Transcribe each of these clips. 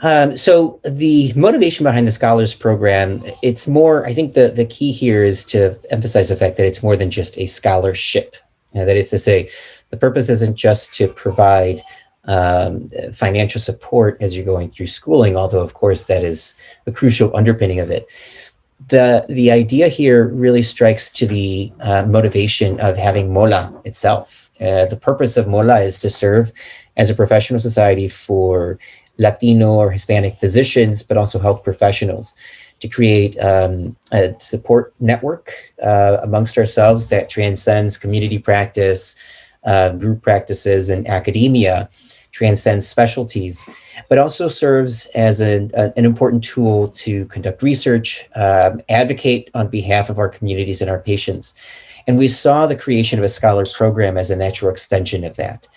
So the motivation behind the Scholars Program, it's more, I think the key here is to emphasize the fact that it's more than just a scholarship. That is to say, the purpose isn't just to provide financial support as you're going through schooling, although of course that is a crucial underpinning of it. The idea here really strikes to the motivation of having MOLA itself. The purpose of MOLA is to serve as a professional society for Latino or Hispanic physicians, but also health professionals, to create a support network amongst ourselves that transcends community practice, group practices, and academia, transcends specialties, but also serves as an important tool to conduct research, advocate on behalf of our communities and our patients. And we saw the creation of a scholar program as a natural extension of that.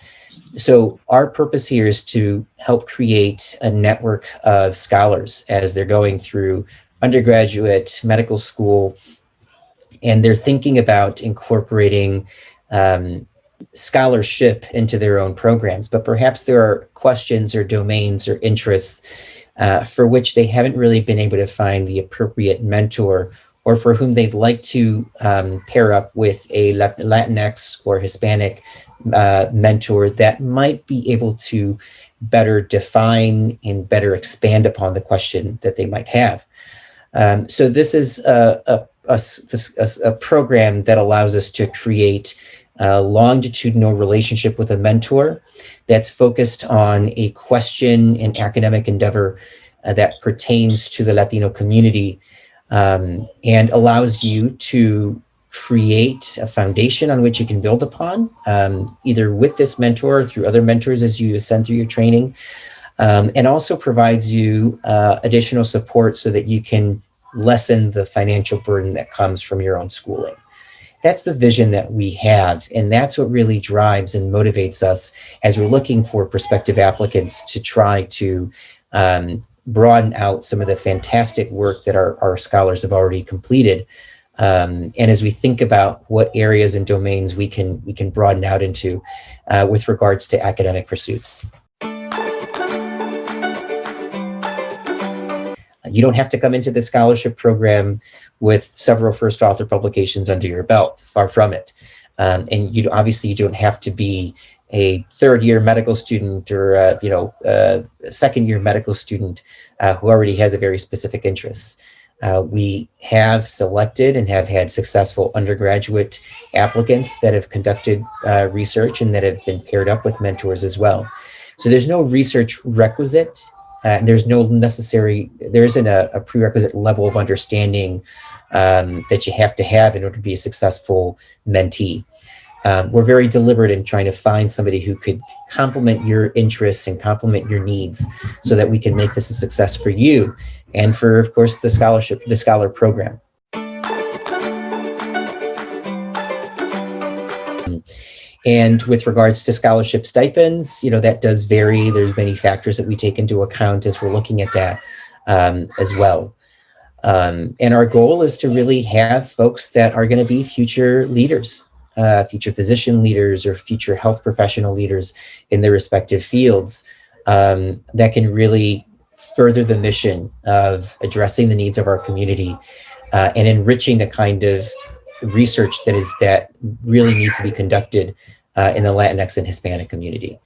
So our purpose here is to help create a network of scholars as they're going through undergraduate, medical school, and they're thinking about incorporating scholarship into their own programs, but perhaps there are questions or domains or interests for which they haven't really been able to find the appropriate mentor, or for whom they'd like to pair up with a Latinx or Hispanic mentor that might be able to better define and better expand upon the question that they might have. So this is a program that allows us to create a longitudinal relationship with a mentor that's focused on a question and academic endeavor that pertains to the Latino community, and allows you to create a foundation on which you can build upon, either with this mentor or through other mentors as you ascend through your training, and also provides you additional support so that you can lessen the financial burden that comes from your own schooling. That's the vision that we have, and that's what really drives and motivates us as we're looking for prospective applicants to try to broaden out some of the fantastic work that our scholars have already completed. And as we think about what areas and domains we can broaden out into with regards to academic pursuits. You don't have to come into the scholarship program with several first author publications under your belt, far from it. And obviously you don't have to be a third-year medical student or a second-year medical student who already has a very specific interest. We have selected and have had successful undergraduate applicants that have conducted research and that have been paired up with mentors as well. So there's no research requisite. There isn't a prerequisite level of understanding that you have to have in order to be a successful mentee. We're very deliberate in trying to find somebody who could complement your interests and complement your needs so that we can make this a success for you and for, of course, the scholar program. And with regards to scholarship stipends, that does vary. There's many factors that we take into account as we're looking at that as well. And our goal is to really have folks that are going to be future leaders, future physician leaders or future health professional leaders in their respective fields that can really further the mission of addressing the needs of our community and enriching the kind of research that really needs to be conducted in the Latinx and Hispanic community.